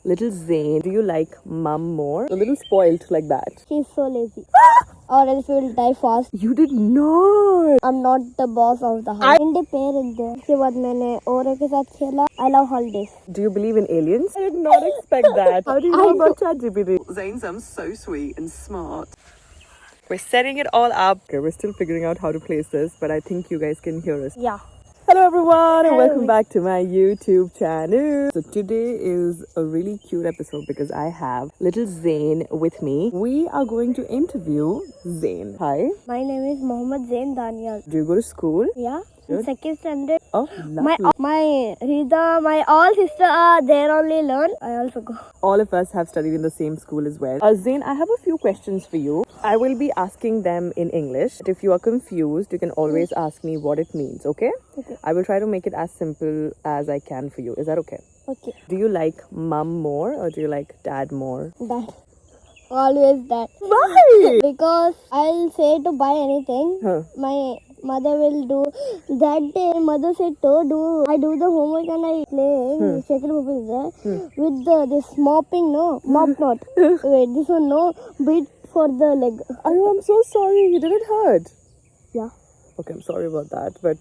Little Zain, do you like mum more? A little spoilt like that. She's so lazy. Or else we will die fast. You did not. I'm not the boss of the house. Independent. उसके बाद मैंने औरों के साथ खेला. I love holidays. Do you believe in aliens? I did not expect that. How do you know about ChatGPT? Zain sounds so sweet and smart. We're setting it all up. Okay, we're still figuring out how to place this, but I think you guys can hear us. Yeah. Hello everyone and welcome back to my YouTube channel. So today is a really cute episode because I have little Zain with me. We are going to interview Zain. Hi. My name is Mohammed Zain Daniel. Do you go to school? Yeah. Good. Second standard. Oh, lovely. My Rida, my all sister are there only learn. I also go. All of us have studied in the same school as well. Zain, I have a few questions for you. I will be asking them in English. If you are confused, you can always ask me what it means, okay? Okay. I will try to make it as simple as I can for you. Is that okay? Okay. Do you like mum more or do you like dad more? Dad. Always that. Why? Because I'll say to buy anything. Huh. My mother will do. That day, mother said to I do the homework and I play. Second movie is there. With this mopping, no? Mop not. Wait, this one, no? Beat for the leg. Oh, I'm so sorry. Did it hurt? Yeah. Okay, I'm sorry about that. But,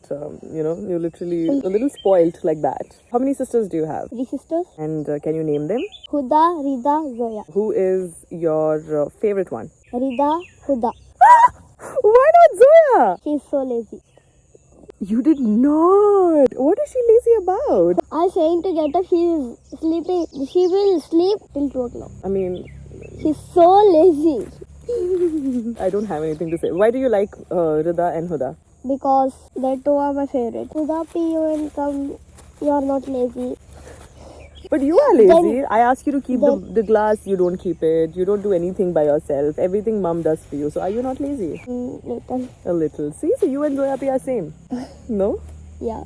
you're literally a little spoilt like that. How many sisters do you have? 3 sisters. And can you name them? Huda, Rida, Zoya. Who is your favorite one? Rida, Huda. Why not Zoya? She's so lazy. You did not. What is she lazy about? I'm saying to get up, she is sleeping. She will sleep till 2 o'clock. I mean, She's so lazy. I don't have anything to say. Why do you like Rida and Huda? Because the 2 are my favorite. Huda, pee you and come. You are not lazy. But you are lazy. Then- I ask you to keep the glass. You don't keep it. You don't do anything by yourself. Everything mom does for you. So are you not lazy? Little. A little. See, so you and Zoya are same. No? Yeah.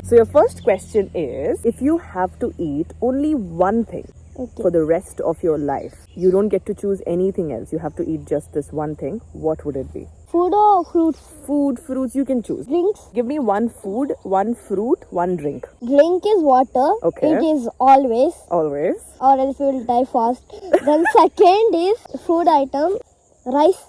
So your first question is, if you have to eat only one thing Okay. for the rest of your life, you don't get to choose anything else. You have to eat just this one thing. What would it be? Food or fruits? Food, fruits, you can choose. Drinks? Give me one food, one fruit, one drink. Drink is water. Okay. It is always. Always. Or else we will die fast. Then second is food item. Rice.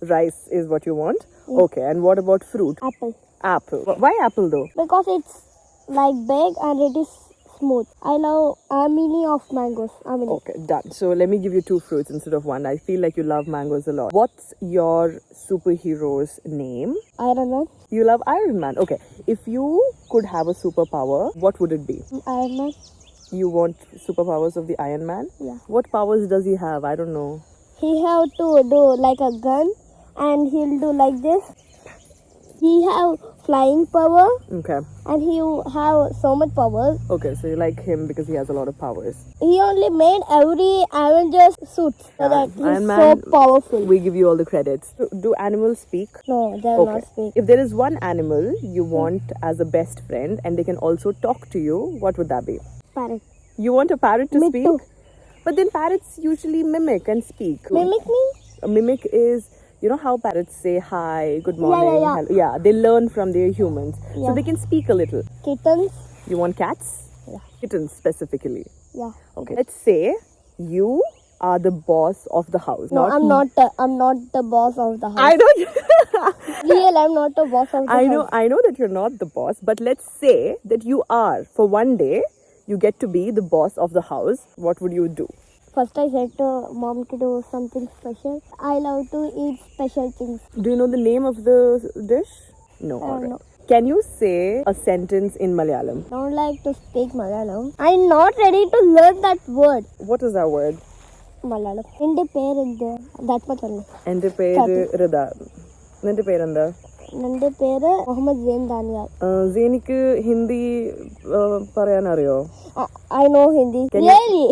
Rice is what you want. Okay, and what about fruit? Apple. Apple. Why apple though? Because it's like big and it is smooth. I love mini of mangoes. Okay, done. So let me give you 2 fruits instead of one. I feel like you love mangoes a lot. What's your superhero's name? Iron Man. You love Iron Man. Okay, if you could have a superpower, what would it be? Iron Man. You want superpowers of the Iron Man? Yeah. What powers does he have? I don't know. He have to do like a gun and he'll do like this. He have flying power Okay. and he have so much power. Okay, so you like him because he has a lot of powers. He only made every Avengers suit so that he's Iron so Man, powerful. We give you all the credits. Do animals speak? No, they will not speak. If there is one animal you want as a best friend and they can also talk to you, what would that be? Parrot. You want a parrot to Me speak? too. But then parrots usually mimic and speak. Mimic me? A mimic is, you know how parrots say hi, good morning, yeah. hello. Yeah, they learn from their humans. Yeah. So they can speak a little. Kittens? You want cats? Yeah. Kittens specifically. Yeah. Okay. Let's say you are the boss of the house. No, I'm not the boss of the house. I know. Real, I'm not the boss of the house. I know that you're not the boss, but let's say that you are. For one day, you get to be the boss of the house. What would you do? First I said to mom to do something special. I love to eat special things. Do you know the name of the dish? No. Alright. No. Can you say a sentence in Malayalam? Don't like to speak Malayalam. I'm not ready to learn that word. What is that word? Malayalam. Inde per that much only. എൻ്റെ പേര് റിത. നിന്റെ പേരെന്താ? Nande പേര് Mohammed Zain Daniel. Zainക്ക് Hindi പറയാൻ അറിയോ? I know Hindi. Really?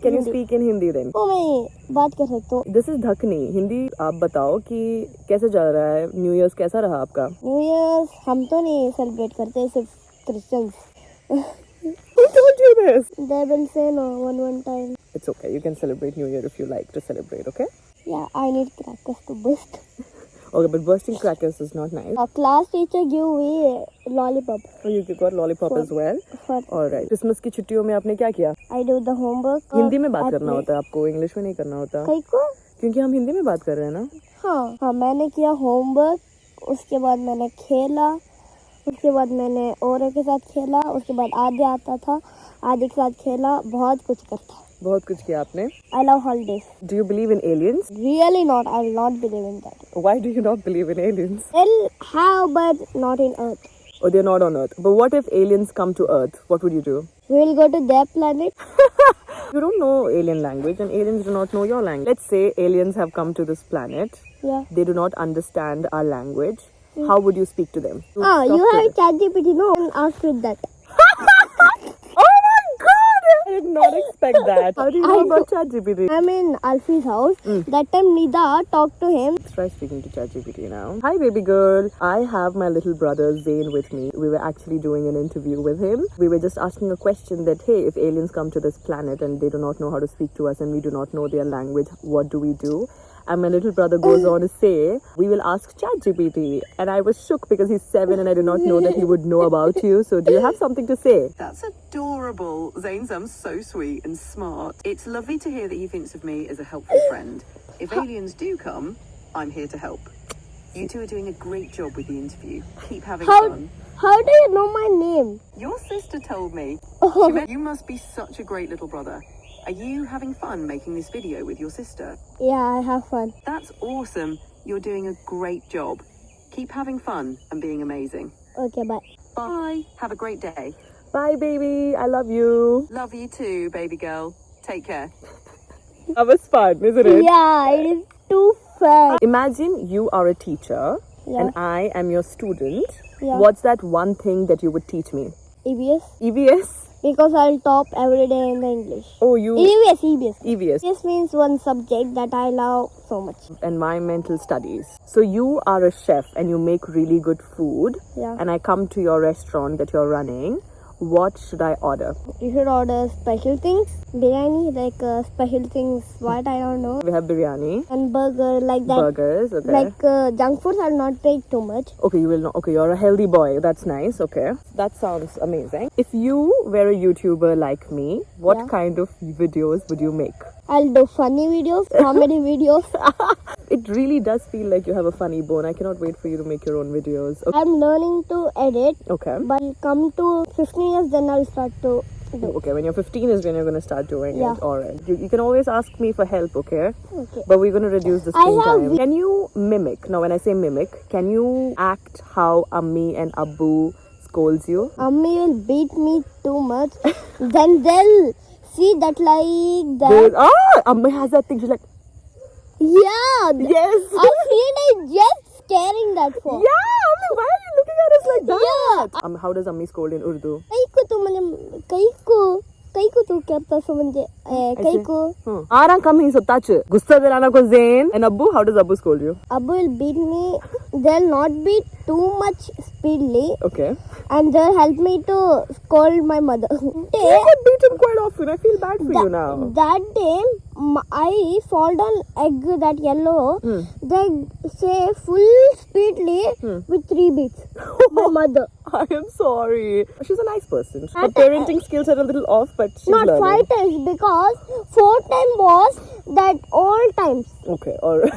Can you speak in Hindi then? Oh, मैं बात कर सकता हूँ. This is धकनी. हिंदी आप बताओ कि कैसे जा रहा है? न्यू ईयर्स कैसा रहा आपका? New Year's हम तो नहीं सेलिब्रेट करते, सिर्फ Christians. Who told you this? They will say no one time. It's okay. You can celebrate New Year if you like to celebrate, okay? Yeah, I need crackers to burst. Okay, but bursting crackers is not nice. Our class teacher give me lollipop. Oh, you got lollipop as well. For Alright. Christmas की छुट्टियों में आपने क्या किया? I do the homework. Hindi में बात करना होता है आपको, इंग्लिश में नहीं करना होता, कई को? क्योंकि हम हिंदी में बात कर रहे हैं ना. हाँ, मैंने किया होमवर्क, उसके बाद मैंने खेला, उसके बाद मैंने औरों के साथ खेला, उसके बाद आधे आता था, आधे के साथ खेला, बहुत कुछ करता. बहुत कुछ किया आपने. I love holidays. Do you believe in aliens? Really not. I will not believe in that. Why do you not believe in aliens? They'll have, but not in Earth. Oh, they're not on Earth. But what if aliens come to Earth? What would you do? We will go to their planet. You don't know alien language and aliens do not know your language. Let's say aliens have come to this planet. Yeah. They do not understand our language. How would you speak to them? You Talk to have them. ChatGPT, no? And ask with that. Oh my god! I did not expect that. How do you know about ChatGPT? I'm in Alfie's house. That time Nida talked to him. Let's try speaking to ChatGPT now. Hi baby girl. I have my little brother Zain with me. We were actually doing an interview with him. We were just asking a question that, hey, if aliens come to this planet and they do not know how to speak to us and we do not know their language, what do we do? And my little brother goes on to say, we will ask ChatGPT. And I was shook because he's 7 and I did not know that he would know about you. So do you have something to say? That's adorable. Zane's so sweet and smart. It's lovely to hear that he thinks of me as a helpful friend. If aliens do come, I'm here to help. You two are doing a great job with the interview. Keep having fun. How do you know my name? Your sister told me. She meant you must be such a great little brother. Are you having fun making this video with your sister? Yeah, I have fun. That's awesome. You're doing a great job. Keep having fun and being amazing. Okay, bye. Bye. Have a great day. Bye baby. I love you. Love you too, baby girl. Take care. That was fun, isn't it? Yeah, it is too fun. Imagine you are a teacher Yeah. and I am your student. Yeah. What's that one thing that you would teach me? EBS. EVS? Because I'll top every day in the English. Oh, you... EBS. EVS. EBS means one subject that I love so much. Environmental studies. So you are a chef and you make really good food. Yeah. And I come to your restaurant that you're running. What should I order? You should order special things. Biryani, like special things, what I don't know. We have biryani, And burger, like that. burgers, okay. Like junk foods, I'll not take too much. Okay, you will not. Okay, you're a healthy boy. That's nice. Okay. That sounds amazing. If you were a YouTuber like me, what Yeah. kind of videos would you make? I'll do funny videos, comedy videos. It really does feel like you have a funny bone. I cannot wait for you to make your own videos. Okay. I'm learning to edit, Okay. but come to 15 years, then I'll start to do. Okay, when you're 15 is when you're going to start doing Yeah. it. Alright. You can always ask me for help, okay? Okay. But we're going to reduce the I screen have time. Can you mimic? Now, when I say mimic, can you act how Ammi and Abbu scolds you? Ammi will beat me too much. Then they'll see that like They- that. Ammi has that thing. She's like, Yeah. yes. I feel like just scaring that for. Yeah, Ammi, why are you looking at us like that? Yeah. How does Ammi scold in Urdu? कई को तो क्या पता समझे कई को Aran kam hi so touch. Gussa dilana ko Zain. And Abbu, how does Abbu scold you? Abu will beat me. They'll not beat too much speedily, Okay. and they'll help me to scold my mother. You get beaten quite often. I feel bad for you now. That day, I fall down egg that yellow. They say full speedily with 3 beats. My mother. I am sorry. She's a nice person. Her parenting skills are a little off, but she's Not learning. 5 times because 4 times was that all times. Okay, alright.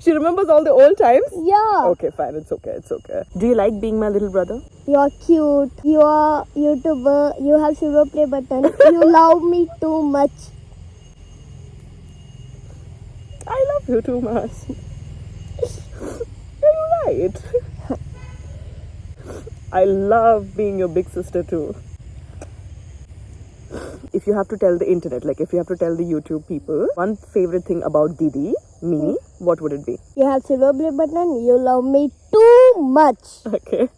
She remembers all the old times? Yeah. Okay, fine. It's okay. It's okay. Do you like being my little brother? You're cute. You are YouTuber. You have silver play button. You love me too much. I love you too much. You're right. I love being your big sister too. If you have to tell the internet, like if you have to tell the YouTube people one favorite thing about Didi, me, what would it be? You have silver play button. You love me too much. Okay.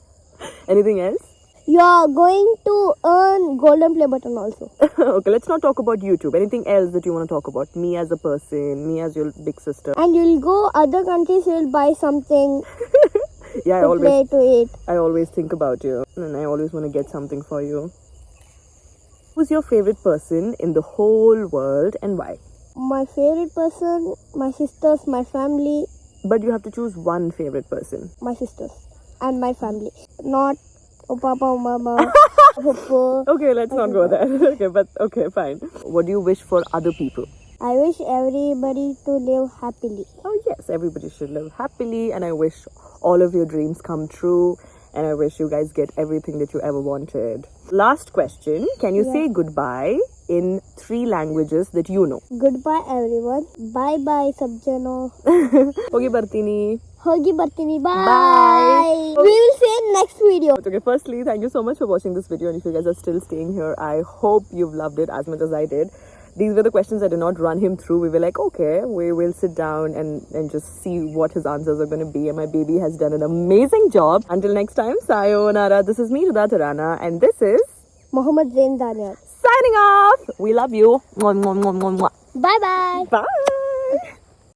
Anything else? You are going to earn golden play button also. Okay, let's not talk about YouTube. Anything else that you want to talk about? Me as a person, me as your big sister. And you'll go other countries. You'll buy something Yeah, to play to eat. I always think about you and I always want to get something for you. Who's your favorite person in the whole world and why? My favorite person, my sisters, my family. But you have to choose one favorite person. My sisters and my family. Not Papa, Mama, Papa. Okay, let's not go there. Okay, fine. What do you wish for other people? I wish everybody to live happily. Oh yes, everybody should live happily, and I wish all of your dreams come true, and I wish you guys get everything that you ever wanted. Last question. Can you say goodbye in 3 languages that you know? Goodbye everyone. Bye bye Sabjano. Hogi Bartini. Hogi Bartini. Bye. Bye. We will see you next video. Okay, firstly, thank you so much for watching this video, and if you guys are still staying here, I hope you've loved it as much as I did. These were the questions I did not run him through. We were like, okay, we will sit down and just see what his answers are going to be. And my baby has done an amazing job. Until next time, sayonara. This is me, Rida Tarana, and this is Mohammed Zain Daniel. signing off. We love you. Mwah, mwah, mwah, mwah, mwah. Bye bye. Bye.